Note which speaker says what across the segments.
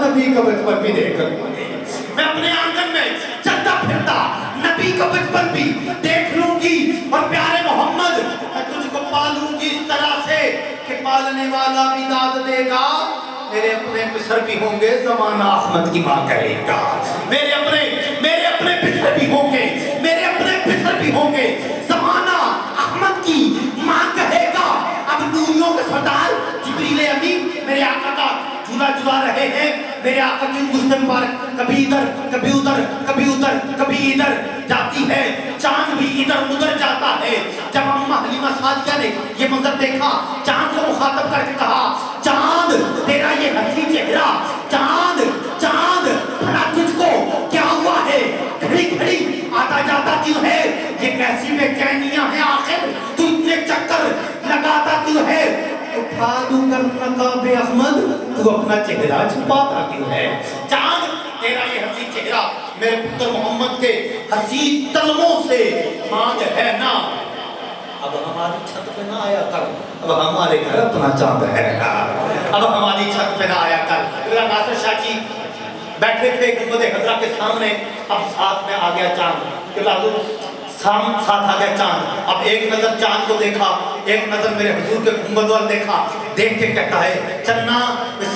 Speaker 1: نبی کا بچپن بھی دیکھ لوں گی، میں اپنے آنگن میں چلتا پھرتا نبی کا بچپن بھی دیکھ لوں گی، اور پیارے محمد میں تجھ کو پالوں گی اس طرح سے کہ پالنے والا بھی داد دے گا، میرے اپنے پسر بھی ہوں گے زمانہ احمد کی ماں کہے گا، میرے اپنے پسر بھی ہوں گے، میرے اپنے پسر بھی ہوں گے زمانہ احمد کی ماں کہے گا۔ اب نوریوں کے سردار جبریل امین میرے آقا کا جھولا جھلا رہے ہیں، میرے آقا کی انگشت مبارک کبھی ادھر کبھی ادھر کبھی ادھر کبھی ادھر جاتی ہے، چاند بھی ادھر ادھر جاتا ہے۔ جب اماں حلیمہ سعدیہ نے یہ منظر دیکھا، چاند کو مخاطب کر کے کہا، چاند تیرا یہ حسین چہرہ، چاند چاند بھلا تجھ کو کیا ہوا ہے، گھڑی گھڑی آتا جاتا کیوں ہے، یہ کیسی بے چینیاں ہیں آخر، تو اتنے چکر لگاتا کیوں ہے، اٹھا دوں کر نقاب احمد، تو اپنا چہرہ چھپاتا کیوں ہے، چاند تیرا یہ حسین چہرہ میرے پتر محمد کے حسین تلموں سے مانگ ہے نا، اب ہماری چھت پہ نہ آیا کر، اب ہمارے گھر اپنا چاند ہے نا، اب ہماری چھت پہ نہ آیا کر۔ میرا ناصر شاہ جی بیٹھے تھے گنبد خضرا کے سامنے، اب ساتھ میں آ گیا چاند، کہ حضور ساتھ آ گیا چاند، اب ایک نظر چاند کو دیکھا، ایک نظر میرے حضور کے گنبد وال دیکھا، دیکھ کے کہتا ہے چنا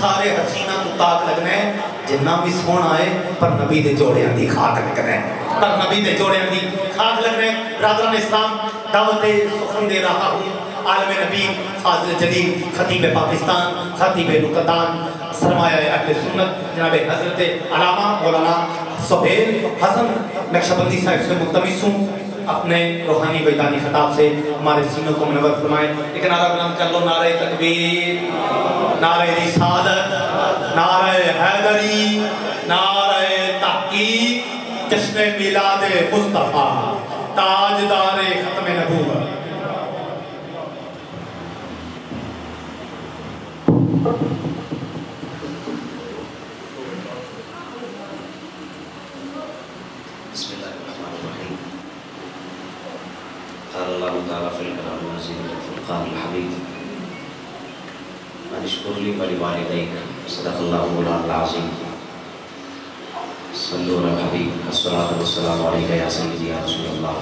Speaker 1: سارے حسینہ تو تاک لگنے جنہ بھی سون آئے پر نبی دے جوڑے دی خاک لگنے، پر نبی دے جوڑے دی خاک لگنے۔ برادران اسلام دعوت سخن دے رہا ہوں، عالم نبی فاضل جلیل خطیب پاکستان، خطیب نقطان، سرمایہ اہل سنت جناب حضرت علامہ مولانا سہیل حسن نقشبندی صاحب سے ملتمس ہوں اپنے روحانی وجدانی خطاب سے ہمارے سینوں کو منور فرمائیں۔ ایک نعرہ بلند کر لو، نعرہ تکبیر، نعرہ رسالت، نعرہ حیدری، نعرہ تحقیق، جشن میلاد مصطفیٰ، تاجدار ختم نبوت۔
Speaker 2: بسم اللہ الرحمن الرحیم۔ قال اللہ تعالیٰ فی الکلام العزیز والفرقان الحمید، ان اشکر لی ولوالدیک، صدق اللہ مولانا العظیم۔ صلو علی الحبیب، الصلاۃ والسلام علیک یا سیدی یا رسول اللہ،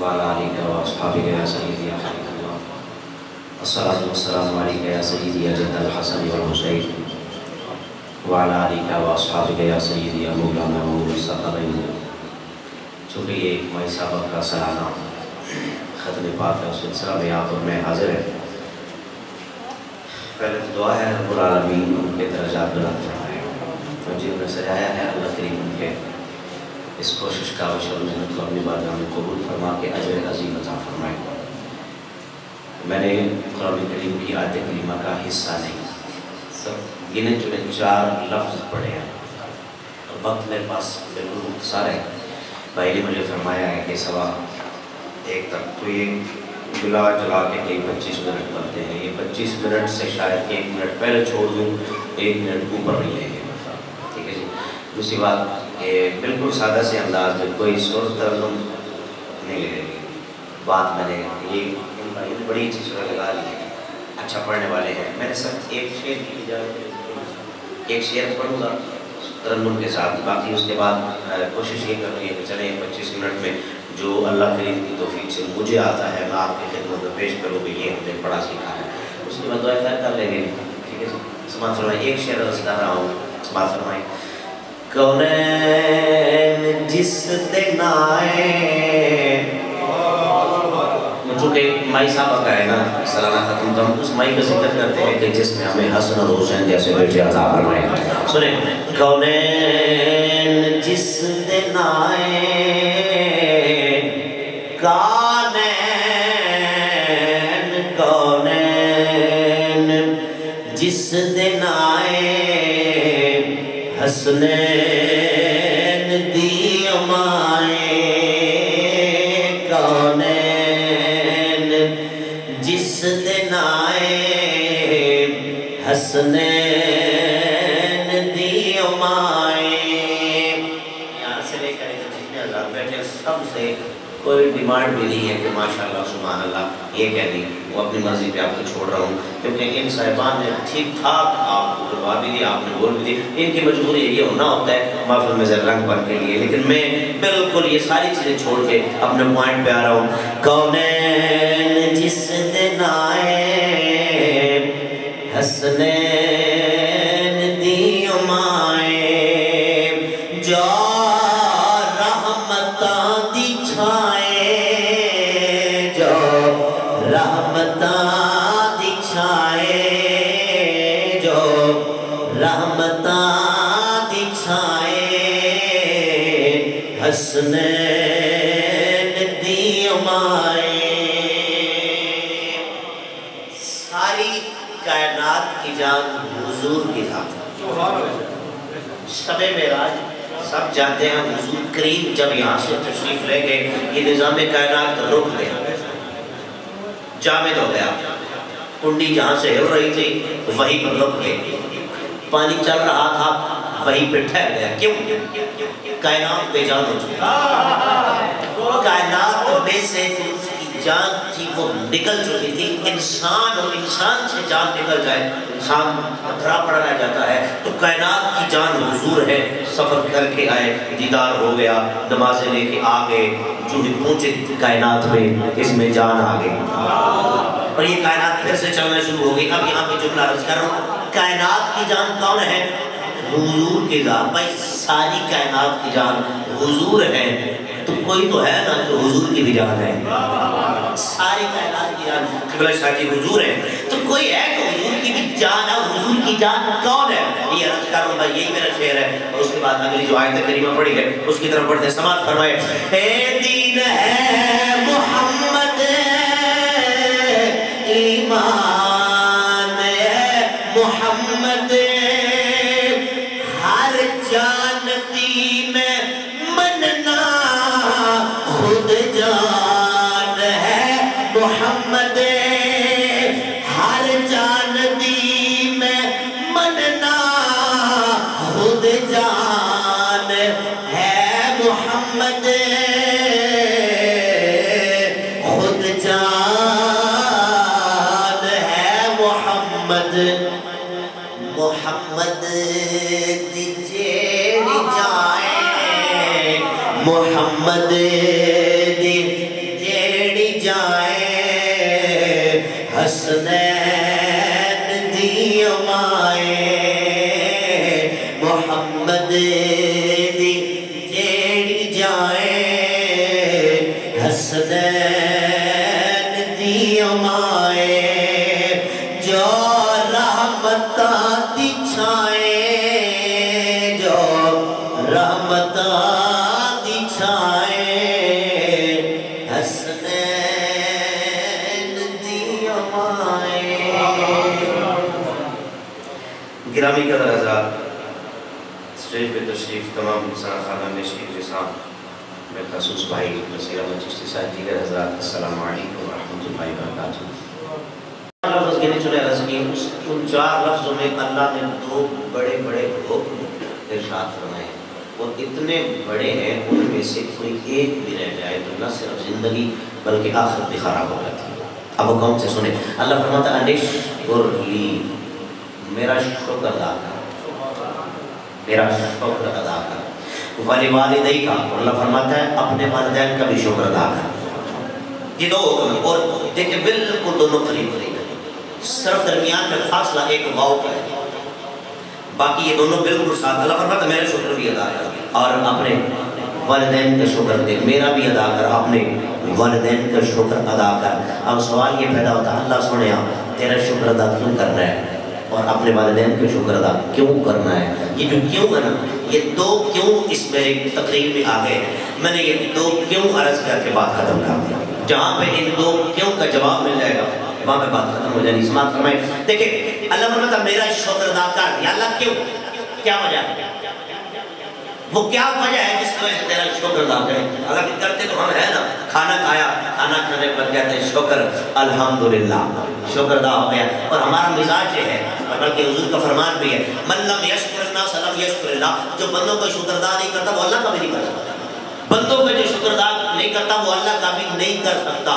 Speaker 2: وعلی آلک و اصحابک یا سیدی یا حبیب اللہ، الصلاۃ والسلام علیک یا سیدی یا جد الحسن والحسین، وعلی آلک و اصحابک یا سیدی یا مولانا مولی ثقلین۔ چونکہ یہ مائی صاحبہ کا سالانہ ختم پاک کا سلسلہ میں آپ اور میں حاضر ہے، پہلے تو دعا ہے رب العالمین ان کے درجات بلند فرمائے، اور جنہوں نے سجایا ہے اللہ کریم ان کے اس کوشش کا وشر محنت کو اپنی بارگاہ میں قبول فرما کے اجر عظیم عطا فرمائے۔ میں نے قرآن کریم کی آیت کریمہ کا حصہ نہیں، سب گنے چنے 4 لفظ پڑھے ہیں، اور وقت میرے پاس بالکل مختصر ہے۔ بھائی نے مجھے فرمایا ہے کہ سوا 1 تک تو یہ جلا جلا کے کئی 25 منٹ بنتے ہیں، یہ 25 منٹ سے شاید 1 منٹ پہلے چھوڑ دوں، 1 منٹ اوپر نہیں لیں گے، ٹھیک ہے جی۔ دوسری بات کہ بالکل سادہ سے انداز میں کوئی سر ترجم نہیں لگے گی بات، میں نے یہ بڑی اچھی سورہ لگا لی ہے، اچھا پڑھنے والے ہیں۔ میں نے صرف ایک شعر کی اجازت، ایک شعر پڑھوں گا ترنم کے ساتھ، باقی اس کے بعد کوشش یہ کر رہی ہے کہ چلیں 25 منٹ میں جو اللہ کریم کی توفیق سے مجھے آتا ہے میں آپ کی خدمت میں پیش کروں کہ یہ ہم نے پڑھا سیکھا ہے، اس کے بعد دعائیں خیر کر لیں گے، ٹھیک ہے جی۔ سماعت فرمائیں، ایک شعر عرض کر رہا ہوں، سماعت فرمائیں۔ کونین جس دن آئے، چونکہ مائی صاحبہ کا ہے نا سالانہ ختم، تو ہم اس مائی کا ذکر کرتے ہیں کہ جس میں ہمیں حسن اور حسین جیسے بیٹے عطا فرمائے۔ سنیں، کونین جس دن آئے، کونین کونین جس دن آئے، حسنین دی امائے، کونین جس دن آئے، حسنین دی امائے۔ یہاں سے لے کر جتنے ہزار بیٹھے سب سے کوئی ڈیمانڈ بھی نہیں ہے کہ ماشاءاللہ سبحان اللہ یہ کہنی وہ اپنی مرضی پہ آپ کو چھوڑ رہا ہوں، کیونکہ ان صاحبان نے ٹھیک ٹھاک آپ کو بلوا بھی دیا، آپ نے بول بھی دی، ان کی مجبوری یہ ہونا ہوتا ہے محفل میں ذرا رنگ بن کے لیے، لیکن میں بالکل یہ ساری چیزیں چھوڑ کے اپنے پوائنٹ پہ آ رہا ہوں۔ کونین جس دن آئے حسنین دی امائے جو رحمتاں دی چھائے، جو رحمتاں دی چھائے، جو رحمتاں دی چھائے، حسنین دی امائے۔ ساری کائنات کی جان حضور کی ذات ہے۔ شب معراج سب جانتے ہیں، حضور کریم جب یہاں سے تشریف لے گئے یہ نظام کائنات رک گیا، جامد ہو گیا، کنڈی جہاں سے ہل رہی تھی وہیں پر رک گئی، پانی چل رہا تھا وہیں پہ ٹھہر گیا۔ کیوں؟ کائنات بے جان ہو چکی، کائنات میں سے اس کی جان تھی وہ نکل چکی تھی۔ انسان اور انسان سے جان نکل جائے انسان اتھرا پڑا رہ جاتا ہے، تو کائنات کی جان حضور ہے، سفر کر کے آئے، دیدار ہو گیا، نمازیں لے کے آ گئے، جو بھی پہنچے کائنات میں اس میں جان آ گئی، اور یہ کائنات پھر سے چلنا شروع ہو گئی۔ اب یہاں پہ جملہ عرض کر رہا ہوں، کائنات کی جان کون ہے؟ حضور کی ذات۔ بھائی ساری کائنات کی جان حضور ہے، تو کوئی تو ہے نا جو حضور کی بھی جان ہے۔ ساری کائنات کی جان قبلہ شاہ کی حضور ہے، تو کوئی ہے کہ حضور کی بھی جان ہے۔ حضور کی جان کون ہے؟ یہ عرض کر رہا ہوں بھائی، یہی میرا شعر ہے، اور اس کے بعد اگلی جو آیت کریمہ پڑھی ہے اس کی طرف پڑھتے ہیں، سماعت فرمائے۔ اے دین ہے محمد، ایمان ہے محمد، ہر جانتی میں مننا خود جان ہے محمد، ہر جانتی میں مننا خود جان ہے محمد، خود جان ہے محمد۔ محمد دی جیڑی جائے، محمد دی جیڑی جائے، حسنین دی امائے، محمد دی جیڑی جائے، حسنین دی امائے، جو رحمتاں دی چھائے، جو رحمتاں دی چھائے، حسنین دی امائے۔ گرامی قدر حضرات، اسٹیج پہ تشریف تمام خاندان نشین جسام میں خصوص بھائی نصیر احمد چشتی صاحب، دیگر حضرات، السلام علیکم ورحمۃ اللہ وبرکاتہ۔ لفظ گنے چلے عرض کی، ان 4 لفظوں میں اللہ نے 2 بڑے بڑے حکم ارشاد فرمائے، اور اتنے بڑے ہیں ان میں سے کوئی ایک بھی رہ جائے تو نہ صرف زندگی بلکہ آخرت بھی خراب ہو جاتی ہے۔ اب وہ کون سے سنیں؟ اللہ فرماتا ہے انشکر لی، میرا شکر ادا کر، میرا شکر ادا کر، وَلِوَالِدَيْكَ، اور اللہ فرماتا ہے اپنے والدین کا بھی شکر ادا کر۔ یہ 2 حکم ہیں، اور دیکھیں بالکل دونوں قریب قریب ہیں، صرف درمیان میں فاصلہ ایک واو کا ہے، باقی یہ دونوں بالکل ساتھ۔ اللہ فرماتا ہے میرا شکر بھی ادا کر اور اپنے والدین کا شکر دے، میرا بھی ادا کر، اپنے والدین کا شکر ادا کر۔ اب سوال یہ پیدا ہوتا ہے، اللہ سنیا تیرا شکر ادا کیوں کرنا ہے اور اپنے والدین کا شکر ادا کیوں کرنا ہے؟ یہ جو کیوں ہے نا، یہ 2 کیوں اس میرے تقریر میں آ گئے ہیں، میں نے یہ 2 کیوں عرض کر کے بات ختم کر دیا۔ جہاں پہ ان 2 کیوں کا جواب مل جائے گا وہاں پہ بات ختم ہو جائے۔ سماعت فرمائے، دیکھیں اللہ فرماتا میرا شکر ادا کر، یا اللہ کیوں، کیا وجہ ہے؟ وہ کیا وجہ ہے جس کی وجہ سے تیرا شکر ادا کرے؟ اگر کرتے تو ہم ہے نا، کھانا کھایا، کھانا کھانے پر کہتے ہیں شکر الحمدللہ، شکر ادا ہو گیا۔ اور ہمارا مزاج یہ ہے، بلکہ حضور کا فرمان بھی ہے، من لم یشکر الناس لم یشکر اللہ، جو بندوں کا شکر ادا نہیں کرتا وہ اللہ کا بھی نہیں کر سکتا، بندوں کا جو شکر ادا نہیں کرتا وہ اللہ کا بھی نہیں کر سکتا۔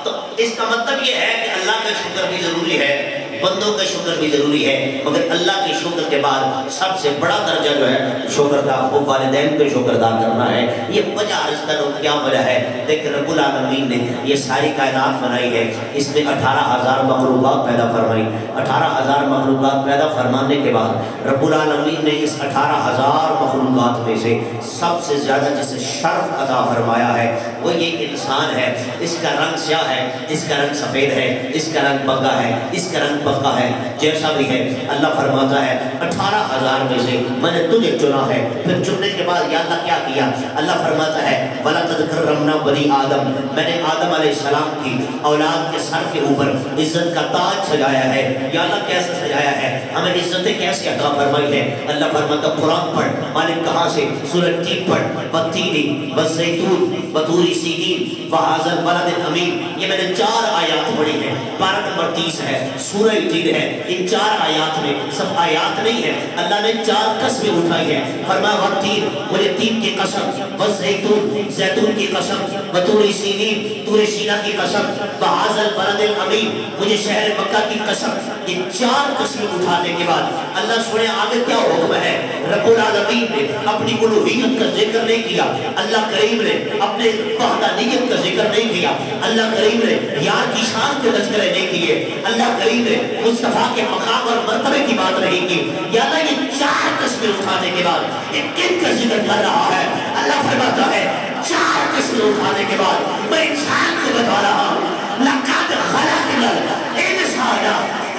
Speaker 2: تو اس کا مطلب یہ ہے کہ اللہ کا شکر بھی ضروری ہے، بندوں کا شکر بھی ضروری ہے، مگر اللہ کے شکر کے بعد سب سے بڑا درجہ جو ہے شکر کا وہ والدین کے شکر ادا کرنا ہے۔ یہ وجہ عرض کرو کیا وجہ ہے؟ دیکھ رب العالمین نے یہ ساری کائنات بنائی ہے، اس میں 18,000 مخلوقات پیدا فرمائی۔ 18,000 مخلوقات پیدا فرمانے کے بعد رب العالمین نے اس 18,000 مخلوقات میں سے سب سے زیادہ جسے شرف عطا فرمایا ہے وہ یہ انسان ہے۔ اس کا رنگ سیاہ ہے، اس کا رنگ سفید ہے، اس کا رنگ بگا ہے، اس کا رنگ پکا ہے، جیسا بھی ہے اللہ فرماتا ہے 18,000 میں سے میں نے تجھے چنا ہے۔ پھر چننے کے بعد یا اللہ کیا کیا؟ اللہ فرماتا ہے وَلَقَدْ كَرَّمْنَا بَنِي آدم، میں نے آدم علیہ السلام کی اولاد کے سر کے اوپر عزت کا تاج سجایا ہے۔ یا اللہ کیسے سجایا ہے؟ ہمیں عزتیں کیسے عطا فرمائی ہے؟ اللہ فرماتا قرآن پڑھ، مالک کہاں سے؟ سورہ تین پڑھ، وَالتِّينِ وَالزَّيْتُونِ وَطُورِ سِينِينَ وَهَٰذَا الْبَلَدِ الْأَمِينِ۔ یہ میں نے 4 آیات پڑھی ہیں، پارہ نمبر 30 ہے، سورہ تین ہے۔ ان 4 آیات میں سب آیات نہیں ہے، اللہ نے 4 قسمیں اٹھائی ہیں۔ فرمایا وَالتِّينِ، مجھے تین کی قسم، وَالزَّيْتُونِ، زیتون کی قسم، وَطُورِ سِينِينَ، طور سینا کی قسم، وَهَٰذَا الْبَلَدِ الْأَمِينِ، مجھے شہر مکہ کی قسم۔ یہ 4 قسمیں اٹھانے کے بعد اللہ سنے آگے کیا حکم ہے؟ رب العالمین نے اپنی الوہیت کا ذکر نہیں کیا، اللہ کریم نے اپنے وحدانیت کا ذکر نہیں کیا، اللہ کریم نے یار کی شان کے تذکرے نہیں کیے، اللہ کریم نے مصطفیٰ کے مقام اور مرتبے کی بات نہیں کی۔ یا اللہ یہ 4 قسمیں اٹھانے کے بعد یہ کن کا ذکر کر رہا ہے؟ اللہ فرماتا ہے 4 قسمیں اٹھانے کے بعد میں انسان کو بتا رہا ہوں لَقَدْ خَلَقْنَا الْإِنسَانَ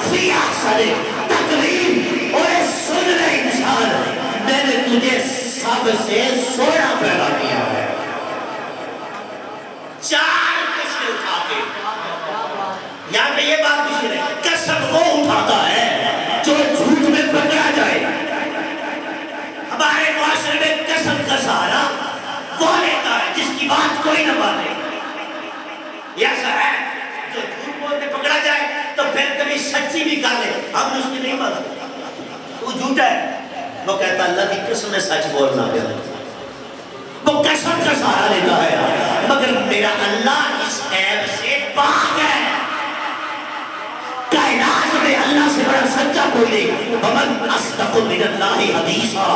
Speaker 2: فِي أَحْسَنِ تَقْوِيمٍ۔ اور سن لے انسان، میں نے تجھے سب سے سونا پیدا کیا ہے۔ 4 قسمیں اٹھا کے یہاں پہ یہ بات بھی ہے، قسم وہ اٹھاتا ہے جو جھوٹ میں پکڑا جائے۔ ہمارے معاشرے میں قسم کا سہارا وہ لیتا ہے جس کی بات کوئی نہ مانے۔ یہ ایسا ہے جو جھوٹ بول کے پکڑا جائے تو پھر کبھی سچی بھی کر لے، ہم نے اس کی نہیں مانا، وہ جھوٹ ہے، وہ کہتا اللہ کی قسم میں سچ بولنا پہ، وہ قسم کا سہارا لیتا ہے، مگر میرا اللہ اس عیب سے پاک ہے۔ کائنات میں اللہ سے بڑا سچا کوئی نہیں۔ وَمَنْ أَصْدَقُ مِنَ اللَّهِ حَدِيثًا،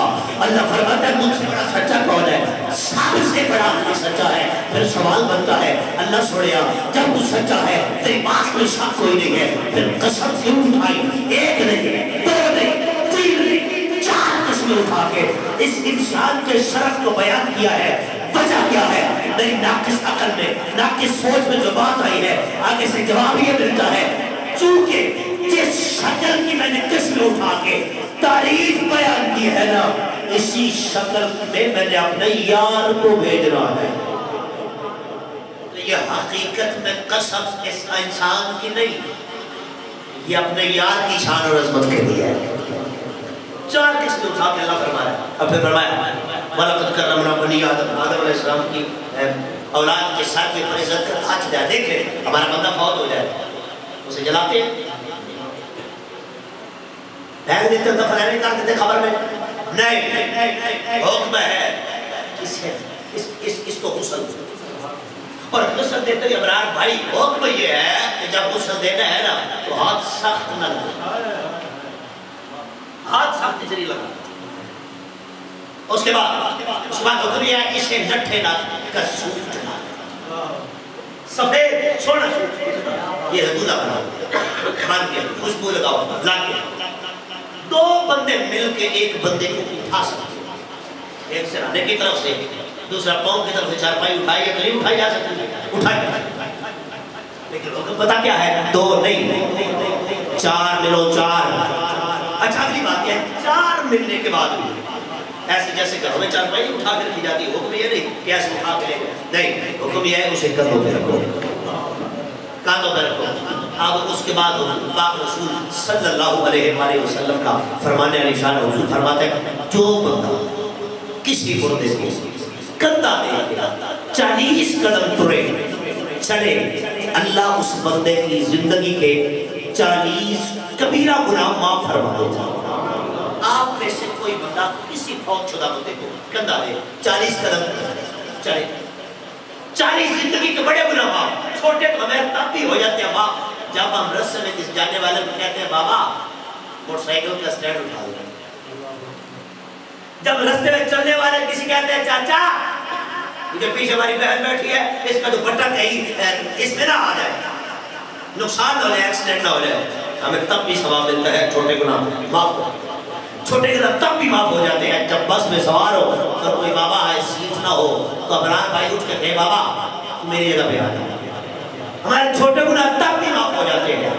Speaker 2: اللہ فرماتا ہے مجھ سے بڑا سچا کون ہے؟ سب سے بڑا اللہ سچا ہے۔ پھر سوال بنتا ہے اللہ سوڑیا جب تو سچا ہے تیری بات کوئی شک کوئی نہیں ہے، پھر قسم کیوں اٹھائی؟ 1 نہیں، 2 نہیں، 3 نہیں، 4 قسمیں اٹھا کے اس انسان کے شرف کو بیان کیا ہے۔ وجہ کیا ہے؟ میری ناقص عقل میں، ناقص سوچ میں جو بات آئی ہے، آگے سے جواب یہ ملتا ہے چونکہ جس شکل کی میں نے قسم اٹھا کے تعریف بیان کی ہے نا، اسی شکل میں میں نے اپنے یار کو بھیجنا ہے۔ یہ حقیقت میں قسم اس انسان کی نہیں، یہ اپنے یار کی شان اور عظمت کے لیے ہے۔ 4 قسم اٹھا کے اللہ فرمایا، اب پھر فرمایا وَلَقَدْ كَرَّمْنَا بَنِي آدم، آدم علیہ السلام کی اولاد کے سر کے پر عزت کا تاج دیا۔ دیکھیں ہمارا بندہ فوت ہو جائے اسے جلاتے ہیں، پھینک دیتے ہیں، دفن نہیں کر دیتے خبر میں نہیں، حکم ہے اس کو غسل اور غسل دیتے ہیں ابرار بھائی۔ حکم یہ ہے کہ جب غسل دینا ہے نا تو ہاتھ سخت نہ لگا، ہاتھ سخت سے نہیں لگا۔ اس کے بعد حکم یہ ہے اسے نٹھے نہ کا سوٹ چلا، سفید سونا سوٹ، یہ دودھا بنا مان کے خوشبو لگاؤ لا کے 2 بندے مل کے ایک بندے کو اٹھا سکتے، ایک سرانے کی طرف سے دوسرا پاؤں کی طرف سے چارپائی اٹھائی یا نہیں اٹھائی جا سکتی، اٹھائی، لیکن حکم پتا کیا ہے؟ 2 نہیں، 4 ملو 4۔ اچھا اگلی بات کیا ہے؟ 4 ملنے کے بعد ایسے جیسے گھروں میں چارپائی اٹھا کر کی جاتی ہے، حکم یہ نہیں کہ ایسے اٹھا کے نہیں، حکم یہ ہے اسے کندھوں پہ رکھو، کاندھوں پہ رکھو۔ اب اس کے بعد پاک رسول صلی اللہ علیہ وآلہ وسلم کا فرمانے علی شان حضور فرماتے ہیں جو بندہ کسی مردے کو کندھا دے کے 40 قدم ترے چلے، اللہ اس بندے کی زندگی کے 40 کبیرہ گناہ معاف فرما دیتا۔ آپ میں سے کوئی بندہ کسی فوت شدہ بندے کو کندھا دے 40 قدم چلے، 40 زندگی کے بڑے گناہ معاف، چھوٹے تو ہمیں تب بھی ہو جاتے ہیں باپ جب ہم رستے میں کس جانے والے کو کہتے ہیں بابا موٹر سائیکل کا سٹینڈ اٹھا دو. جب رستے میں چلنے والے کسی کہتے ہیں چاچا مجھے پیچھے ہماری بہن بیٹھی ہے اس کا دوپٹہ کہیں اس میں نہ آ جائے, نقصان نہ ہو جائے, ایکسیڈنٹ نہ ہو جائے, ہمیں تب بھی ثواب ملتا ہے. چھوٹے گناہ معاف ہو, چھوٹے گناہ تب بھی معاف ہو جاتے ہیں جب بس میں سوار ہو اور کوئی بابا ہے سیٹ نہ ہو تو ابرار بھائی اٹھ کے کہے بابا میری جگہ پہ آ جائے. ہمارے چھوٹے گناہ تب بھی معاف ہو جاتے ہیں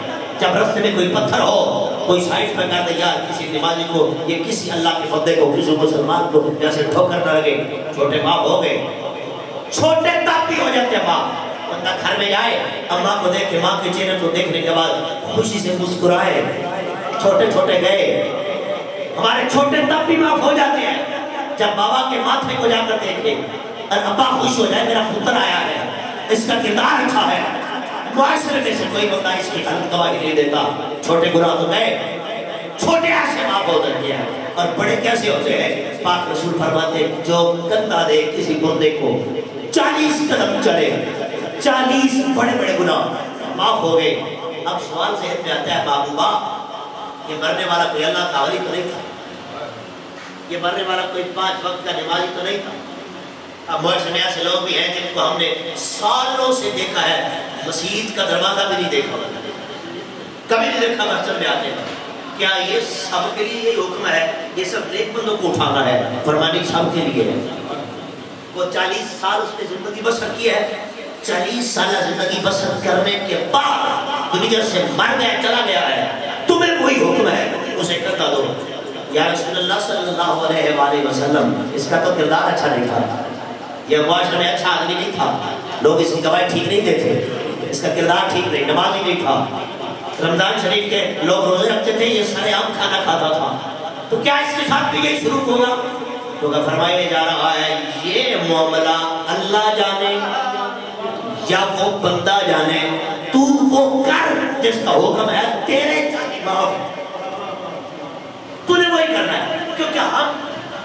Speaker 2: جب راستے میں کوئی پتھر ہو, کوئی سائڈ پہ کہتے یار کسی نمازی کو یہ کسی اللہ کے بندے کو کسی مسلمان کو جیسے ٹھوکر نہ لگے. چھوٹے معاف ہو گئے, چھوٹے تب بھی ہو جاتے ہیں معاف. بندہ گھر میں جائے اماں کو دیکھے, ماں کے چہرے کو دیکھنے کے بعد خوشی سے مسکرائے. چھوٹے چھوٹے گئے, ہمارے چھوٹے تب بھی معاف ہو جاتے ہیں جب بابا کے ماتھے کو جا کر دیکھے اور ابا خوش ہو جائے میرا پتر آیا ہے, اس کا کردار اچھا ہے. معاشرے میں سے کوئی بندہ اس کی غلط گواہی نہیں دیتا. چھوٹے گناہ تو گئے, چھوٹے ایسے معاف ہو جاتے ہیں. اور بڑے کیسے ہوتے ہیں؟ پاک رسول فرماتے جو کندھا دے کسی بندے کو 40 قدم چلے, 40 بڑے بڑے گناہ معاف ہو گئے. اب سوال ذہن میں آتا ہے محبوبہ یہ مرنے والا کوئی اللہ کا ولی تو نہیں تھا, یہ مرنے والا کوئی 5 وقت کا نمازی تو نہیں تھا. اب معاشرے میں ایسے لوگ بھی ہیں جن کو ہم نے سالوں سے دیکھا ہے مسجد کا دروازہ بھی نہیں دیکھا, کبھی نہیں دیکھا مسجد میں آتے ہیں. کیا یہ سب کے لیے یہ حکم ہے؟ یہ سب نیک بندوں کو اٹھانا ہے؟ فرمانی سب کے لیے ہے. وہ 40 سال اس نے زندگی بسر کی ہے, 40 سالہ زندگی بسر کرنے کے بعد دنیا سے مر گیا چلا گیا ہے, تمہیں کوئی حکم ہے اسے کرتا دو. یا رسول اللہ صلی اللہ علیہ وآلہ وسلم اس کا تو کردار اچھا نہیں تھا, یہ معاشرے میں اچھا آدمی نہیں تھا, لوگ اس کی گواہی ٹھیک نہیں دیتے, اس کا کردار ٹھیک نہیں, نمازی نہیں تھا. رمضان شریف کے لوگ روزے رکھتے تھے, یہ سارے عام کھانا کھاتا تھا. تو کیا اس کے ساتھ بھی یہی سلوک ہوگا؟ تو فرمایا جا رہا ہے یہ معاملہ اللہ جانے یا وہ بندہ جانے, تو وہ کر جس کا حکم ہے تیرے جانے معاف, تو نے وہی کرنا ہے. کیونکہ ہم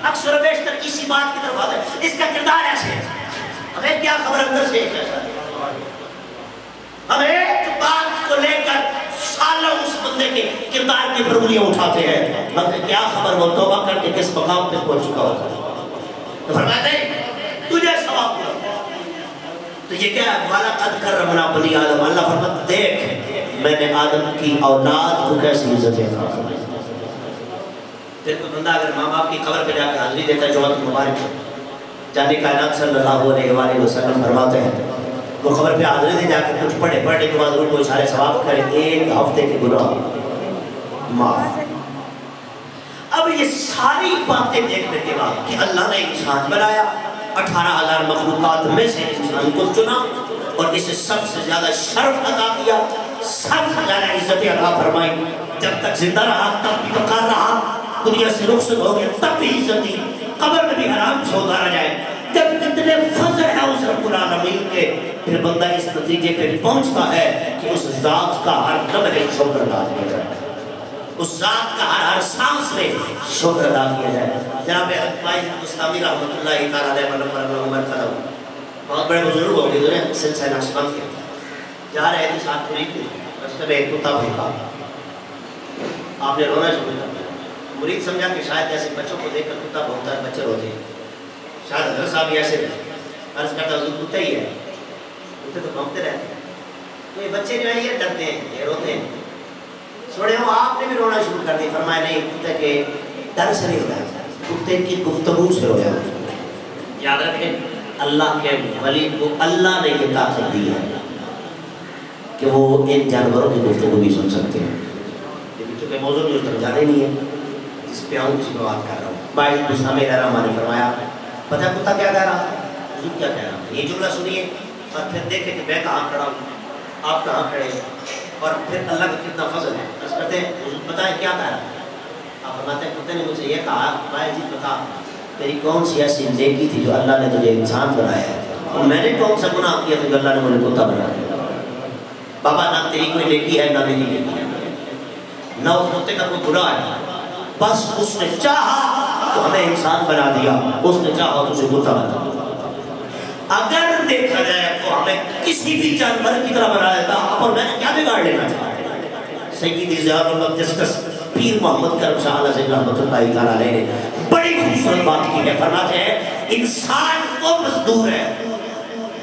Speaker 2: اکثر و بیشتر اسی بات کی طرف آتے ہیں, اس کا کردار ایسے ہے, ہمیں کیا خبر اندر سے ایک ایسا ہے, ہم ایک بات کو لے کر سالوں اس بندے کے کردار کی پر انگلیاں اٹھاتے ہیں, ہمیں کیا خبر وہ توبہ کر کے کس مقام پہ پہنچ چکا ہوتا ہے. تو فرماتے ہیں تجھے ثواب ہوا. تو یہ کیا ہے؟ وَلَقَدْ كَرَّمْنَا بَنِي آدم. اللہ فرماتا دیکھ میں نے آدم کی اولاد کو کیسی عزت عطا کی. پھر کوئی بندہ اگر ماں باپ کی قبر پہ جا کے حاضری دیتا ہے جمعۃ مبارک کو, جانے کائنات صلی اللہ علیہ وآلہ وسلم فرماتے ہیں وہ قبر پہ حاضری دے جا کے کچھ پڑھنے کے بعد کوئی سارے ثواب کرے, 1 ہفتے کے گناہ معاف. اب یہ ساری باتیں دیکھنے کے بعد کہ اللہ نے انسان بنایا, 18,000 مخلوقات میں سے انسان کو چنا اور اسے سب سے زیادہ شرف عطا کیا, سب سے زیادہ عزت عطا فرمائی. جب تک زندہ رہا تب بھی وقار رہا, دنیا سے رخصت ہو گیا تب بھی عزت دی, قبر میں بھی آرام سے اتارا جائے. جب کتنے فضل ہے اس رب العالمین کے, پھر بندہ اس نتیجے پہ پہنچتا ہے کہ اس ذات کا ہر لمحے شکر ادا کیا جائے, اس ذات کا ہر سانس میں شکر ادا کیا جائے. جناب بھائی مستعمی رحمۃ اللہ تعالیٰ علیہ عمر قدم بہت بڑے بزرگ ہو گئے سلسلہ نقشبند کے, جا رہے تھے ساتھ مرید تھے, رستے میں ایک کتا بھوکا, آپ نے رونا شروع کر دیا. مرید سمجھا کہ شاید ایسے بچوں کو دیکھ کر کتا بھونکتا ہے, بچے روتے ہیں, شاید حضرت صاحب بھی ایسے عرض کرتا حضور کتا ہی ہے, کتے تو بھونکتے رہتے ہیں, تو یہ بچے جو ہیں یہ ڈرتے ہیں, یہ روتے ہیں. سوڑے ہوں آپ نے بھی رونا شروع کر دی. فرمایا نہیں, کتے کے ڈر سے نہیں ہوتا, کتے کی گفتگو سے رویا. یاد رکھیں اللہ کے ولی کو اللہ نے یہ طاقت دی ہے کہ وہ ان جانوروں کی گفتگو بھی سن سکتے ہیں. لیکن چونکہ موضوع جو سمجھانے نہیں ہے جس پہ ہوں کسی کو بات کر رہا ہوں. بھائی مسلم رحمٰن نے فرمایا پتہ کتا کیا کہہ رہا تھا, حضور کیا کہہ رہا تھا, یہ جملہ سنیے اور پھر دیکھیں کہ میں کہاں کھڑا ہوں, آپ کہاں کھڑے ہیں, اور پھر اللہ کا کتنا فضل ہے. اس کرتے ہیں حضور بتائیں کیا کہہ رہا تھا. آپ فرماتے ہیں کتے نے مجھ سے یہ کہا بھائی جی بتا تیری کون سی ایسی نیکی تھی جو اللہ نے تجھے انسان بنایا ہے, اور میں نے کون سا گناہ کیا تھا جو اللہ نے مجھے کتا بنایا. بابا نہ تیری کوئی نیکی ہے نہ میری نیکی ہے, نہ اس کتے کا کوئی گناہ ہے, بس اس نے چاہا تو ہمیں انسان بنا دیا, اس نے چاہا تو اسے کتا بنا دیا. اگر دیکھا جائے تو ہمیں کسی بھی جانور کی طرح بنا دیتا اور میں نے کیا بگاڑ لینا چاہتا سیدی زیاد اللہ جسٹس پیر محمد کرم شاہ علیہ سے رحمت اللہ تعالیٰ علیہ نے بڑی خوبصورت بات کی ہے. فرماتے ہیں انسان وہ مزدور ہے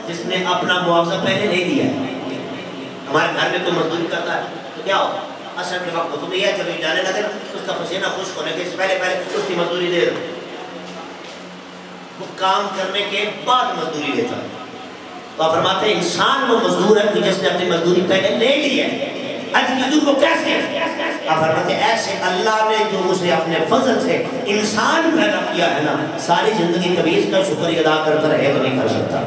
Speaker 2: جس نے اپنا معاوضہ پہلے نہیں دیا ہے. ہمارے گھر میں کوئی مزدوری کرتا ہے تو کیا ہو اثر کے وقت تو نہیں ہے جب جانے لگے اس کا پسینہ خشک ہونے کے پہلے اس کی مزدوری دے دو. وہ کام کرنے کے بعد مزدوری دیتا ہے. تو آپ فرماتے ہیں انسان وہ مزدور ہے جس نے اپنی مزدوری پہلے لے لی ہے. آج مزدور کو کیسے آپ فرماتے ہیں ایسے اللہ نے جو اسے اپنے فضل سے انسان پیدا کیا ہے نا ساری زندگی کبھی اس کا شکر ادا کرتا رہے تو نہیں کر سکتا.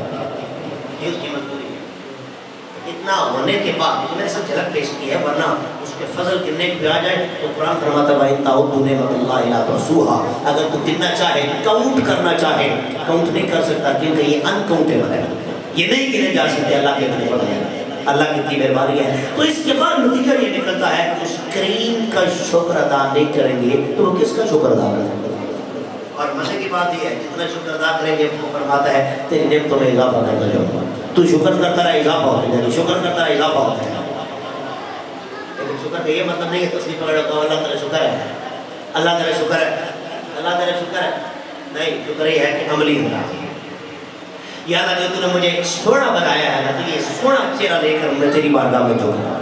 Speaker 2: یہ اس کی مزدوری ہے. اتنا ہونے کے بعد میں نے سب جھلک پیش کی ہے ورنہ اس کے فضل گننے پہ آ جائے تو قرآن فرماتا ہے وَإِن تَعُدُّوا نِعْمَتَ اللَّهِ لَا تُحْصُوهَا. اگر تو گننا چاہے کاؤنٹ کرنا چاہے کاؤنٹ نہیں کر سکتا کیونکہ یہ انکاؤنٹیبل ہے. یہ نہیں گنے جا سکتے اللہ کے اتنے فضل ہے اللہ کی اتنی مہربانی ہے. تو اس کے بعد نتیجہ یہ نکلتا ہے کہ اس کریم کا شکر ادا نہیں کریں گے تو وہ کس کا شکر ادا کریں گے. اور مزے کی بات یہ ہے جتنا شکر ادا کریں گے وہ فرماتا ہے تیری نعمتوں میں اضافہ کرتا جاؤں گا. تو شکر کرتا رہا اضافہ ہوتا ہے شکر کرتا رہا اضافہ ہوتا ہے. لیکن شکر کا یہ مطلب نہیں ہے تصویر پکڑ رہا اللہ تعالیٰ شکر ہے اللہ تعالیٰ شکر ہے اللہ تعالیٰ شکر ہے. نہیں شکر یہ ہے کہ عملی ہونا یا اللہ جو تو نے مجھے سونا بنایا ہے نا تو یہ سونا چہرہ لے کر میں تیری بارگاہ میں جھکا.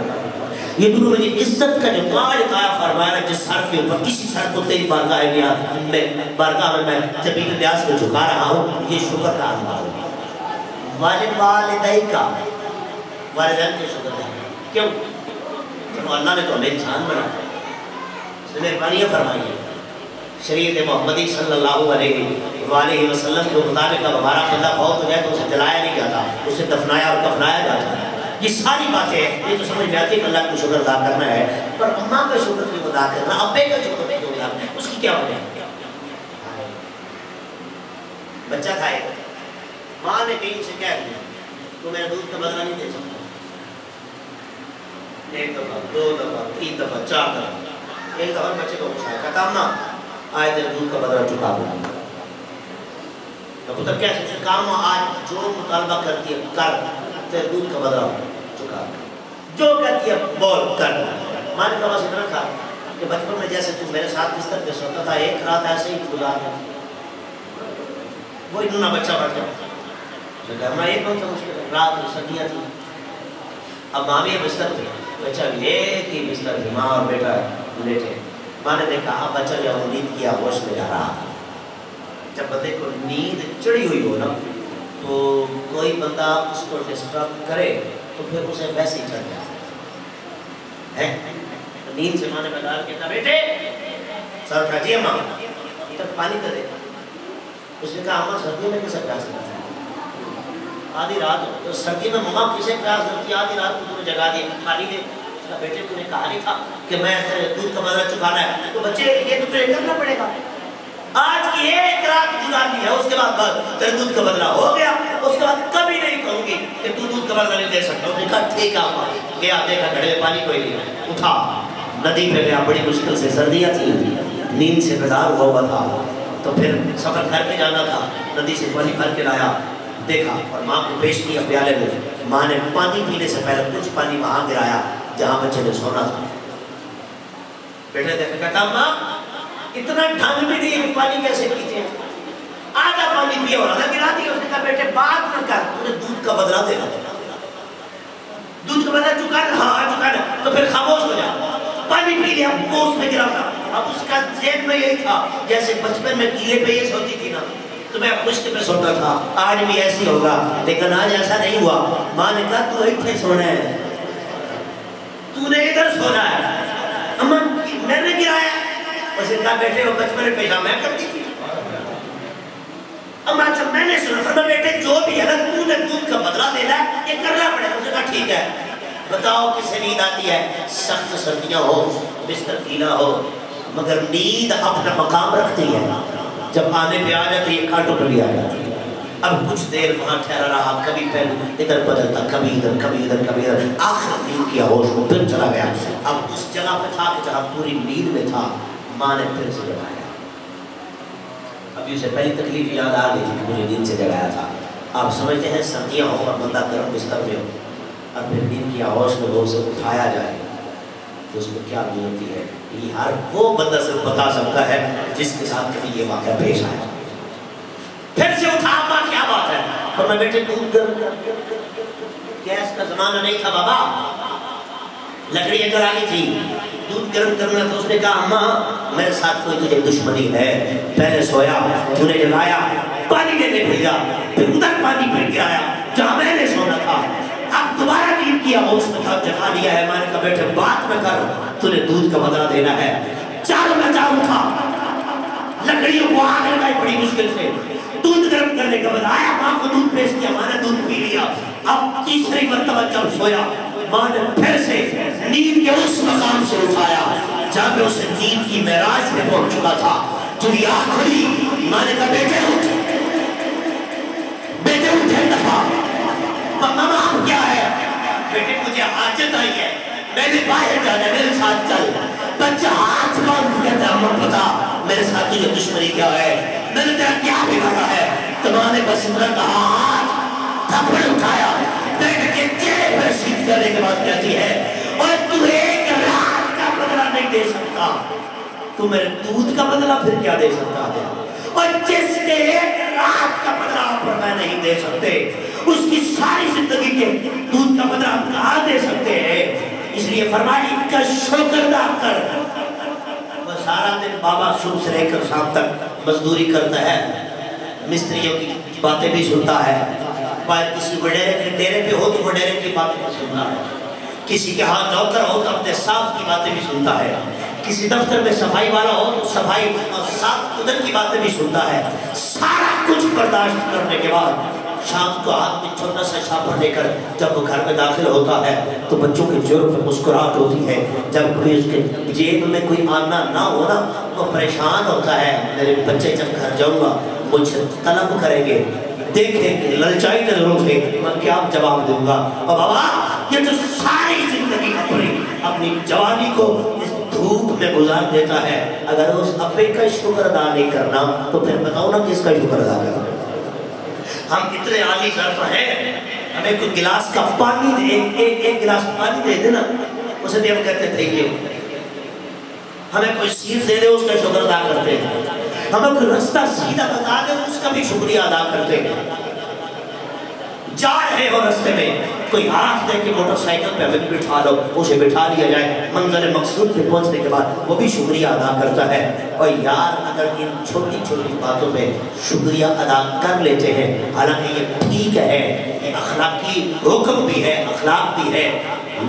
Speaker 2: یہ تو نے مجھے عزت کا جو تاج عطا فرمایا جس سر کے اوپر کسی سر کو تیری بارگاہ میں جبین نیاز میں جھکا رہا ہوں یہ شکر کا انداز ہے. والد والدائی کا والدین کے شکر ہے کیوں اللہ نے تو ہمیں انسان بنا اس نے مہربانیاں فرمائی ہے. شریعت محمدی صلی اللہ علیہ وسلم کے مطابق اب ہمارا بندہ فوت ہو جائے تو اسے جلایا نہیں جاتا اسے دفنایا اور کفنایا جاتا ہے. یہ ساری باتیں یہ تو سمجھ میں آتی ہے کہ اللہ کو شکر ادا کرنا ہے پر اماں کا شکر کیوں ادا کرنا ابے کا شکر کیوں ادا کرنا اس کی کیا وجہ ہے. بچہ کھائے ماں نے کہیں سے کہہ دیا تو میرا دودھ کا بدلہ نہیں دے سکتا. ایک دفعہ دو دفعہ تین دفعہ چار دفعہ ایک دفعہ بچے کو غصہ کہتا اماں آئے تیرے دودھ کا بدلہ چکا دوں. تو پتر کیا سوچے کام آج جو مطالبہ کرتی ہے کر تیرے دودھ کا بدلہ چکا جو کہتی ہے بول کر. ماں نے کہا اتنا کھا کہ بچپن میں جیسے تو میرے ساتھ بستر پہ سوتا تھا ایک رات ایسے ہی گزار گیا وہ اتنا بچہ بڑھ گیا. میں ایک کون سا مشکل رات میں سردیاں تھی اب ماں بھی بستر تھی بچہ بھی ایک ہی بستر تھی ماں اور بیٹا لیٹے. ماں نے دیکھا اب بچہ جو نیند کی آغوش میں جا رہا تھا. جب بندے کو نیند چڑھی ہوئی ہو نا تو کوئی بندہ اس کو ڈسٹرب کرے تو پھر اسے ویسے ہی چڑھ جاتا ہے. نیند سے ماں نے بتا کہتا بیٹے سر اٹھا جی ماں ادھر پانی دے دے. اس نے کہا اماں سردیوں میں کیسے پیاس لگتا ہے آدھی رات ہو سردی میں ماں کسے پیاس لگتی ہے آدھی رات کو تمہیں جگا دی پانی دے. بیٹے تو نے کہا نہیں تھا کہ میں دودھ کا بدلہ چکانا ہے تو بچے یہ تو تجھے کرنا پڑے گا. آج کی ایک رات گزارنی ہے اس کے بعد تیرے دودھ کا بدلہ ہو گیا اس کے بعد کبھی نہیں کہوں گی کہ تو دودھ کا بدلہ نہیں دے سکتا. اس نے کہا ٹھیک ہے گیا دیکھا گھڑے میں پانی کوئی نہیں اٹھا ندی پہ گیا. بڑی مشکل سے سردیاں تھی نیند سے بیدار ہوا تھا تو پھر سفر کر کے جانا تھا. ندی سے پانی بھر کے لایا دیکھا اور ماں کو پیش کیا پیالے میں. ماں نے پانی پینے سے پہلے کچھ پانی وہاں گرایا جہاں بچے نے سونا تھا. بیٹے دیکھا کہتا ماں اتنا ڈھنگ بھی نہیں پانی کیسے پیتے ہیں آدھا پانی پیا اور آدھا گرا دیا. اس نے کہا بیٹے بات نہ کر تجھے دودھ کا بدلہ دینا دودھ کا بدلہ چکانا ہاں چکانا تو پھر خاموش ہو جا. پانی پی لیا وہ اس میں گرا تھا. اب اس کا ذہن میں یہی تھا جیسے بچپن میں کیلے پہ یہ سوتی تھی نا تو میں خشک پہ سوتا تھا آج بھی ایسی ہوگا لیکن آج ایسا نہیں ہوا. ماں نے کہا تو اتنے سونا ہے تو نے ادھر سونا ہے اماں میں نے گرایا. اس نے کہا بیٹے وہ بچپن میں پیشہ میں کرتی تھی اماں جب میں نے سنا فرما بیٹے جو بھی ہے تو نے دودھ کا بدلہ دینا ہے یہ کرنا پڑے گا. اس نے کہا ٹھیک ہے بتاؤ کسے نیند آتی ہے سخت سردیاں ہو بستر گیلا ہو مگر نیند اپنا مقام رکھتی ہے جب آنے پہ آ جاتی ہے کانٹوں پہ بھی آ جاتی ہے. اب کچھ دیر وہاں ٹھہرا رہا کبھی پہلے ادھر بدلتا کبھی ادھر کبھی ادھر کبھی ادھر آخر نیند کیا ہوش کو پھر چلا گیا. اب اس جگہ پہ تھا کہ جہاں پوری نیند میں تھا ماں نے پھر سے جگایا. ابھی اسے پہلی تکلیف یاد آ گئی تھی کہ مجھے نیند سے جگایا تھا. آپ سمجھتے ہیں سردیاں ہوں اور بندہ گرم بستر میں ہو اور پھر نیند کی آغوش میں ہو اسے اٹھایا جائے تو اس میں کیا ہوتی ہے؟ یہ ہر وہ بندہ صرف بتا سکتا ہے جس کے ساتھ کبھی یہ واقعہ پیش آیا. پھر سے اٹھا پا کیا بات ہے؟ اور میں بیٹے دودھ گرم کر، گیس کا زمانہ نہیں تھا بابا، لکڑیاں جلانی تھی، دودھ گرم کرنا تھا. اس نے کہا اماں میرے ساتھ کوئی تجھے دشمنی ہے، پہلے سویا تو نے جلایا، پانی دینے بھیجا، پھر ادھر پانی پھر کے آیا جہاں میں نے سونا تھا، اب دوبارہ نیند کیا وہ اس میں تھا جگا لیا ہے. میں نے کہا بیٹے بات نہ کر، تو نے دودھ کا بدلہ دینا ہے. چاروں میں چاروں تھا، لکڑیوں کو آگ لگائی بڑی مشکل سے، دودھ گرم کرنے کا بدلہ آیا، ماں کو دودھ پیش کیا، ماں نے دودھ پی لیا. اب تیسری مرتبہ جب سویا ماں نے پھر سے نیند کے اس مقام سے اٹھایا جہاں پہ اسے نیند کی معراج میں پہنچ چکا تھا. تجھے آنکھ کھلی، ماں نے کہا بیٹے اٹھ، بیٹے اٹھے دفعہ. ماما اب کیا ہے؟ بیٹے مجھے حاجت آئی ہے، میں نے باہر جانا ہے، میرے ساتھ چل. بچہ ہاتھ باندھ کہتا ہے اماں پتا میرے ساتھ تجھے دشمنی کیا ہے، میں نے تیرا کیا بگاڑا ہے؟ تو ماں نے بس اتنا کہا ہاتھ تھپڑ اٹھایا، بیٹے کے چہرے پر سیدھ کرنے کے بعد کہتی ہے اور تو ایک رات کا بدلہ نہیں دے سکتا، تو میرے دودھ کا بدلہ پھر کیا دے سکتا ہے؟ اور جس کے ایک رات کا بدلہ پر میں نہیں دے سکتے اس کی ساری زندگی کے دودھ کا بدلہ ہم کہاں دے سکتے ہیں؟ اس لیے فرمایا ان کا شکر ادا کر. وہ سارا دن بابا صبح سے لے کر شام تک مزدوری کرتا ہے، مستریوں کی باتیں بھی سنتا ہے، کسی وڈیرے کے ڈیرے پہ ہو تو وڈیرے کی باتیں بھی سنتا ہے، کسی کے ہاں نوکر ہو تو اپنے صاحب کی باتیں بھی سنتا ہے، کسی دفتر میں صفائی والا ہو تو صفائی اور صاحب ادھر کی باتیں بھی سنتا ہے. سارا کچھ برداشت کرنے کے بعد شام کو ہاتھ میں چھوٹا سا شاپر لے کر جب وہ گھر میں داخل ہوتا ہے تو بچوں کے چہروں پہ مسکراہٹ ہوتی ہے. جب کوئی اس کے جیب میں کوئی آنا نہ ہونا وہ پریشان ہوتا ہے، میرے بچے جب گھر جاؤں گا مجھ سے طلب کریں گے، دیکھیں گے للچائی نظروں سے، میں کیا جواب دوں گا؟ اور بابا یہ جو ساری زندگی اپنی جوانی کو اس دھوپ میں گزار دیتا ہے، اگر اس ابے کا شکر ادا نہیں کرنا تو پھر بتاؤ نا کس کا شکر ادا کرنا؟ ہم اتنے عالی ظرف ہیں، ہمیں کوئی گلاس کا پانی دے، ایک گلاس پانی دے دینا اسے بھی ہم کہتے تھے یہ، ہمیں کوئی چیز دے دے اس کا شکر ادا کرتے ہیں، ہمیں کوئی رستہ سیدھا بتا دے اس کا بھی شکریہ ادا کرتے ہیں. جا رہے ہو رستے میں کوئی ہاتھ دے کے موٹر سائیکل پہ ہمیں بٹھا لو، اسے بٹھا لیا جائے، منظر مقصود پہ پہنچنے کے بعد وہ بھی شکریہ ادا کرتا ہے. اور یار اگر ان چھوٹی چھوٹی باتوں پہ شکریہ ادا کر لیتے ہیں، حالانکہ یہ ٹھیک ہے، یہ اخلاقی حکم بھی ہے، اخلاق بھی ہے،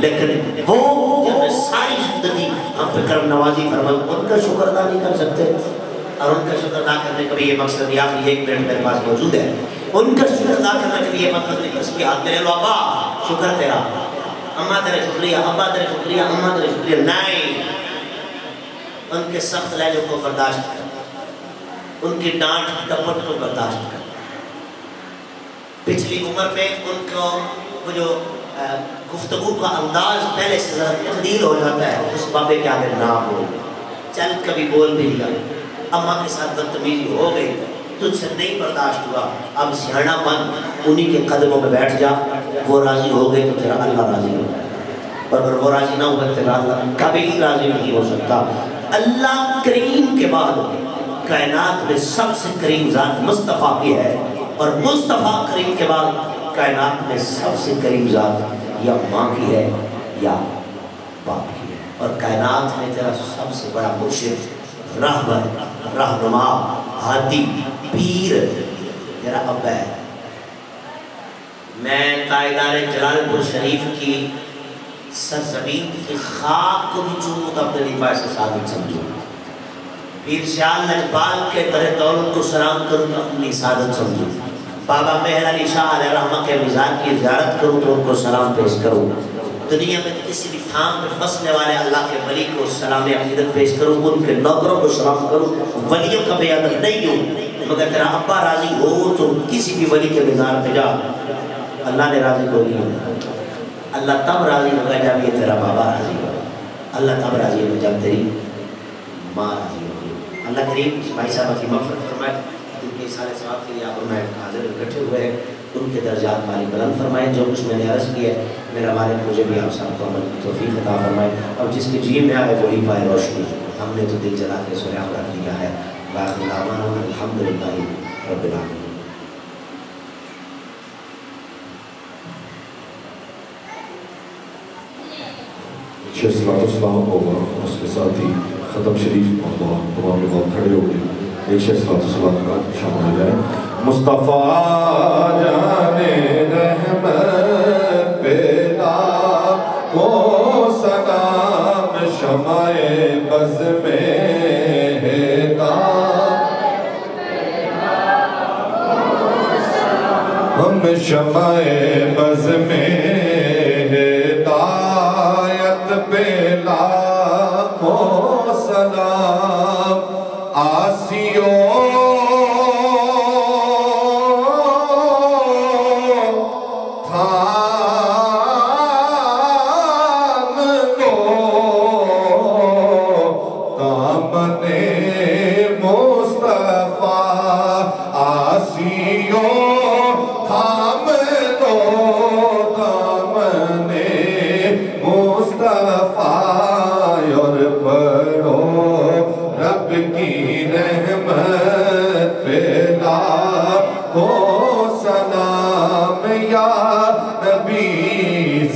Speaker 2: لیکن وہ جب ساری زندگی ہم پہ کرم نوازی فرمائے ان کا شکر ادا نہیں کر سکتے. اور ان کا شکر ادا کرنے کا بھی یہ مقصد یا کہ ایک منٹ میرے پاس موجود ہے، ان کا شکر ادا کرنے کے لیے مطلب نہیں بس کہ ہاتھ میرے لو ابا شکر تیرا، اماں تیرے شکریہ، ابا تیرے شکریہ، اماں تیرے شکریہ، نہیں. ان کے سخت لہجوں کو برداشت کر، ان کی ڈانٹ ڈپٹ کو برداشت کر. پچھلی عمر میں ان کو وہ جو گفتگو کا انداز پہلے سے ذرا تبدیل ہو جاتا ہے، اس بابے کے آگے نہ ہو، چل کبھی بول بھی لیا، اماں کے ساتھ بدتمیزی ہو گئی، تجھ سے نہیں برداشت ہوا، اب سیاڑا بن انہی کے قدموں میں بیٹھ جا، وہ راضی ہو گئے تو تیرا اللہ راضی ہو گیا، اور اگر وہ راضی نہ ہوا تیرا اللہ کبھی راضی نہیں ہو سکتا. اللہ کریم کے بعد کائنات میں سب سے کریم ذات مصطفیٰ کی ہے، اور مصطفیٰ کریم کے بعد کائنات میں سب سے کریم ذات یا ماں کی ہے یا باپ کی ہے. اور کائنات میں تیرا سب سے بڑا مرشد، رہبر، رہنما، ہادی، پیر تیرا ابا ہے. میں تائیدار جلال پور شریف کی سرزمین کی خاک کو بھی چوموں تو اپنے لیے سے ثابت سمجھوں، پیر سیال نجبال کے در دولت کو سلام کروں تو اپنی سعادت سمجھوں، بابا مہر علی شاہ علیہ رحمہ کے مزار کی زیارت کروں تو ان کو سلام پیش کروں، دنیا میں کسی بھی تھام میں بسنے والے اللہ کے ولی کو سلام عقیدت پیش کروں، ان کے نوکروں کو سلام کروں. ولیوں کا بے ادب نہیں ہوں، مگر تیرا ابا راضی ہو تو کسی بھی ولی کے مزار پہ جا، اللہ نے راضی کو نہیں ہوگا. اللہ تب راضی ہوگا جب یہ تیرا بابا راضی ہوگا، اللہ تب راضی ہوگا جب تیری ماں راضی ہوگی. اللہ کریم بھائی صاحب کی مغفرت فرمائے، ان کے سارے ثواب کے لیے آپ میں حاضر اکٹھے ہوئے ہیں. ان کے درجات مالک بلند فرمائے. جو کچھ میں نے عرض کیا ہے میرا مالک مجھے بھی آپ سب کو عمل کی توفیق عطا فرمائے، اور جس کے جی میں آئے وہی پائے روشنی. ہم نے تو دل جلا کے سراغ رکھ دیا ہے. باقی دعوانا الحمدللہ رب العالمین.
Speaker 3: شیخ صلاۃ السلام اور اس کے ساتھ ہی ختم شریف اور تمام لوگ کھڑے ہو گئے. ایک شیخ صلاۃ السلام کا شامل ہو جائے. مصطفیٰ جان رحمت پیدا کو سلام شمع بز میں ہم شمع بز میں ہدایت پہ لاکھوں سلام. آسیوں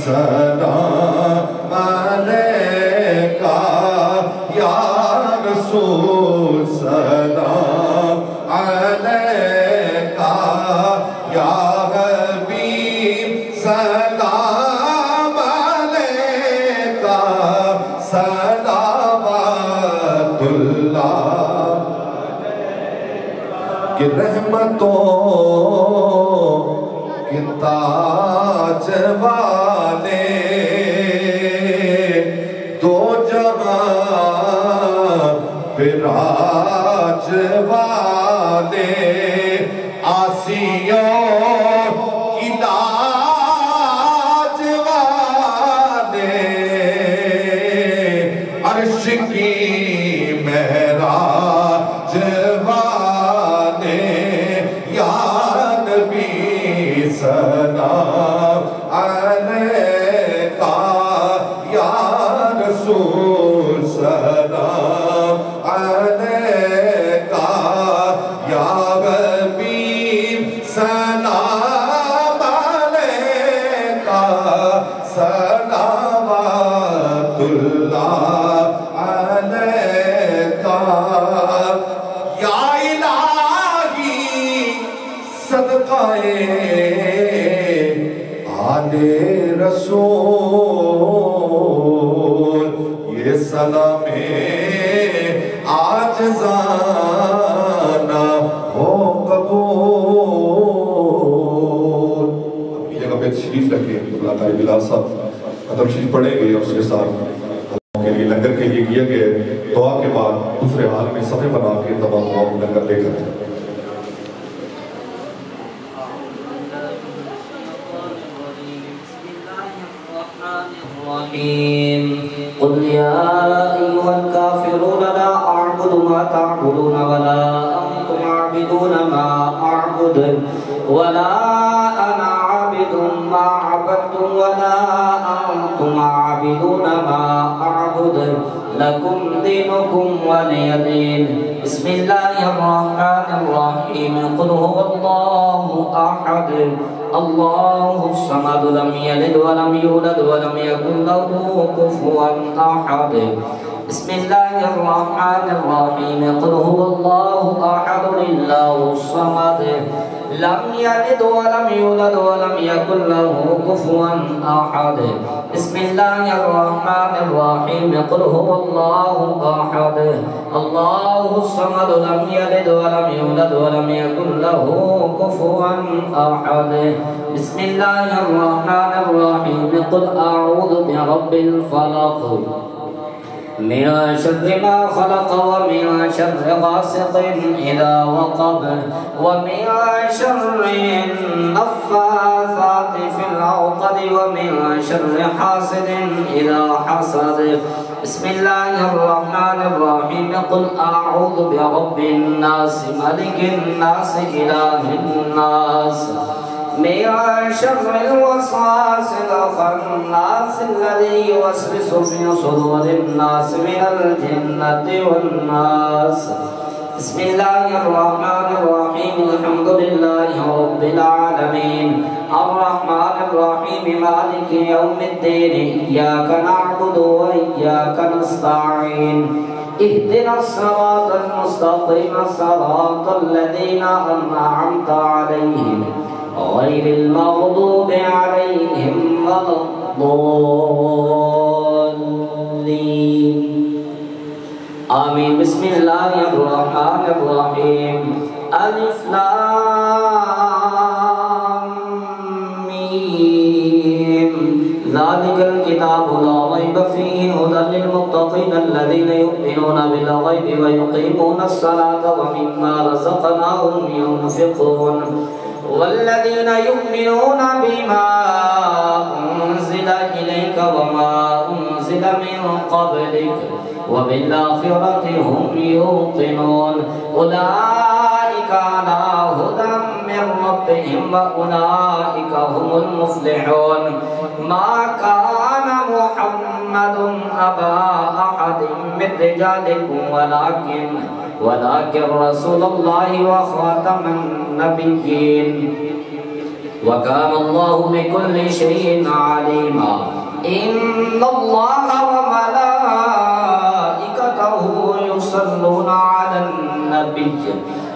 Speaker 3: سلام علیکہ یا رسول سلام علیکہ یا حبیب سلام علیکہ صلوات اللہ کہ رحمتوں کہ تاج والے دو جہاں براج والے آسیوں کی لاج والے عرش کی معراج والے یا نبی سلام علیکہ یا رسول سلام علیکہ یا حبیب سلام علیکہ صلوات اللہ علیکہ. یا الہی صدقہ آل رسول یہ سلام عاجزانہ ہو قبول. اپنی جگہ پہ تشریف رکھیں. اللہ تعالی بلال صاحب ختم شریف پڑھیں گے اور اس کے ساتھ کے لیے لنگر کے لیے کیا گیا دعا کے بعد دوسرے حال میں صفحے بنا کے تمام لنگر لے کر
Speaker 4: قل يا أيها الكافرون لا أعبد ما تعبدون ولا أنتم عابدون ما أعبد ولا أنا عابد ما عبدتم ولا أنتم عابدون ما أعبد لكم دينكم ولي دين. بسم الله الرحمن الرحيم. قل هو الله أحد الله الصمد لم يلد ولم يولد ولم يكن له كفوا أحد. بسم الله الرحمن الرحيم. قل هو الله أحد الله الصمد لم يلد ولم يولد ولم يكن له كفوا أحد. بسم الله الرحمن الرحيم. قل هو الله أحد الله الصمد لم يلد ولم يولد ولم يكن له كفوا أحد. بسم الله الرحمن الرحيم. قل أعوذ برب الفلق من شر ما خلق ومن شر غاسق إذا وقب ومن شر النفاثات في العقد ومن شر حاسد إذا حسد. بسم الله الرحمن الرحيم. قل أعوذ برب الناس ملك الناس إله الناس من شر الوسواس الخناس الذي يوسوس في صدور الناس من الجنة والناس. بسم الله الرحمن الرحيم. الحمد لله رب العالمين الرحمن الرحيم مالك يوم الدين إياك نعبد وإياك نستعين اهدنا الصراط المستقيم صراط الذين أنعمت عليهم غير المغضوب عليهم ولا الضالين آمين. بسم الله الرحمن الرحيم. ألف لام ميم ذلك الكتاب لا ريب فيه هدى للمتقين الذين يؤمنون بالغيب ويقيمون الصلاة ومما رزقناهم ينفقون والذين يؤمنون بما أنزل إليك وما أنزل من قبلك وبالآخرة هم يوقنون أولئك على هدى من ربهم وأولئك هم المفلحون. ما كان محمد أبا أحد من رجالكم ولكن رسول الله وخاتم النبيين وكان الله بكل شيء عليما. إن الله وملائكته يصلون على النبي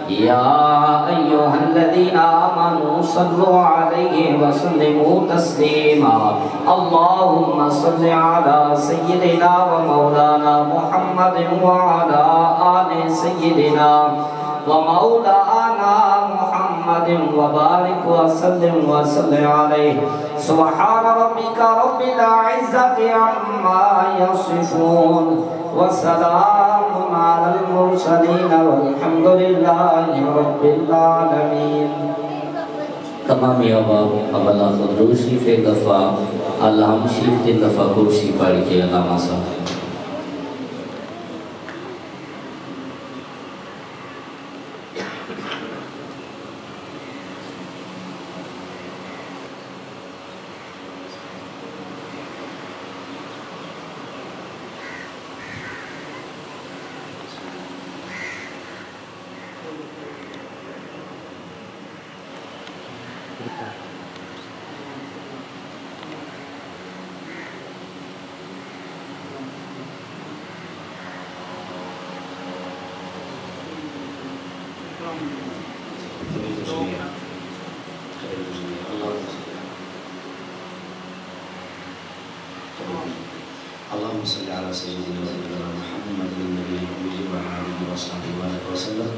Speaker 4: يا أيها الذين آمنوا صلوا عليه وسلموا تسليما. اللهم صل على سيدنا ومولانا محمد وعلى آل سيدنا ومولانا محمد وبارك وسلم عليه. سبحان ربك رب العزة عما يصفون وسلام على المرسلين والحمد لله رب العالمين.
Speaker 5: تمام اولا خضرو شریف ایک دفعہ اللہم شریف دن دفعہ کرسی پڑھ کے علامہ صاحب
Speaker 2: اللهم صل على سيدنا محمد النبي الأمي وعلى آله وصحبه وسلم.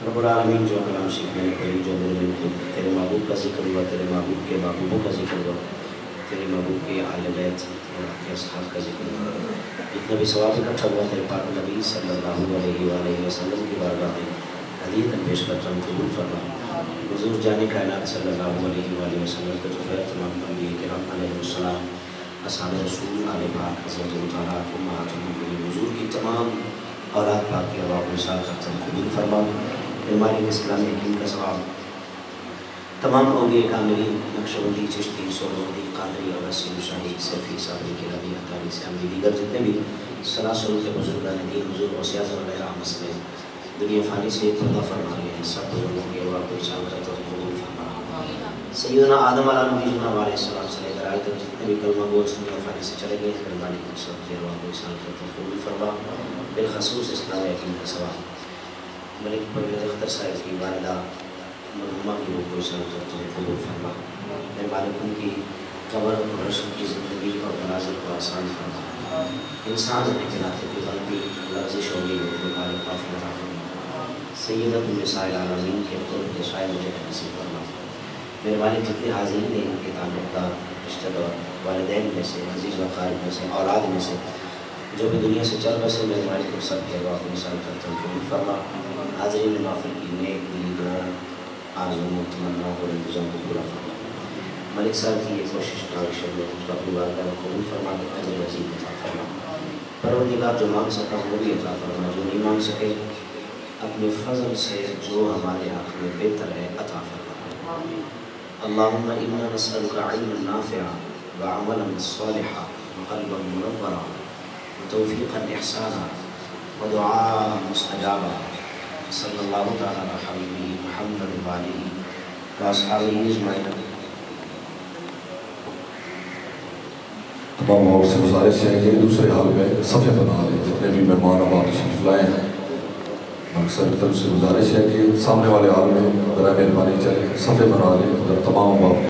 Speaker 2: رب العالمین جو کلام شریف میں نے پڑھی جو میرے تیرے محبوب کا ذکر ہوا، تیرے محبوب کے محبوبوں کا ذکر ہوا، تیرے محبوب کے اہل بیت اور اصحاب کا ذکر ہوا، جتنا بھی ثواب اکٹھا ہوا تیرے پاک نبی صلی اللہ علیہ وآلہ وسلم کی بارگاہ میں ہدیۃ پیش کرتا ہوں، قبول فرما. حضور جان کائنات صلی اللہ علیہ وآلہ وسلم کے توفیق تمام انبیاء کرام علیہ السلام، اصحاب رسول، آل پاک، حضرت مطالعات، امہات المؤمنین، حضور کی تمام اولاد پاک کی ارواح کو وصال ختم قبول فرما. مالک اسلام حکیم کا ثواب تمام اولیاء کاملین، نقشبندی، چشتی، سہروردی، قادری، عباسی، شاہی، صفی، صابری، کلابی، احتاری، سیامدی، دیگر جتنے بھی سلاسل کے بزرگان دین حضور غوثیہ وغیرہ رحمت سے دنیا فانی سے پردہ فرما گئے ہیں، سب بزرگوں کی ارواح کو وصال ختم قبول فرما. سیدنا آدم علیہ السلام سے لے کر آج تک جتنے بھی کلمہ گو اس دنیا فانی سے چلے گئے ہیں، مالک سب کی ارواح کو وصال ختم قبول فرما. بالخصوص اسلام حکیم کا ثواب ملک پرویز اختر صاحب کی والدہ مرحومہ کی روح کو وصال ختم قبول فرما. میرے مالک ان کی قبر اور رشد کی زندگی اور مناظر کو آسان فرما. انسان ہونے کے ناطے کی غلطی لغزش ہو گئی میرے مالک معافی عطا فرما. سیدت النساء العالمین کے قرب کے سائے مجھے نصیب فرما. میرے مالک جتنے حاضرین ہیں ان کے تعلق دار، رشتہ دار، والدین میں سے، عزیز و قارب میں سے، اولاد میں سے جو بھی دنیا سے چل بسے، میرے مالک کو سب کے ارواح کو وصال ختم قبول فرما. حاضرین محفل کی نیک دلی دعاؤں، آرزوؤں، تمناؤں اور انتظام کو پورا فرما. ملک صاحب کی یہ کوشش کاوش ہے اس کو اپنی بارگاہ میں قبول فرما کے اجر عظیم عطا فرما. پروردگار جو مانگ سکا وہ بھی عطا فرما، جو نہیں مانگ سکے اپنے فضل سے جو ہمارے حق میں بہتر ہے عطا فرما. اللهم إنا نسألك علما نافعا وعملا صالحا وقلبا منورا وتوفيقا إحسانا ودعاء مستجابا. صلى الله تعالى على حبيبه محمد وآله وأصحابه أجمعين.
Speaker 3: تمام آپ سے گزارش ہے کہ دوسرے حال میں صفحے بنا لیں جتنے بھی مہمان اب آپ تشریف لائے ہیں. اکثر طرف سے گزارش ہے کہ سامنے والے حال میں برائے مہربانی چلے صفحے بنا لیں. تمام آپ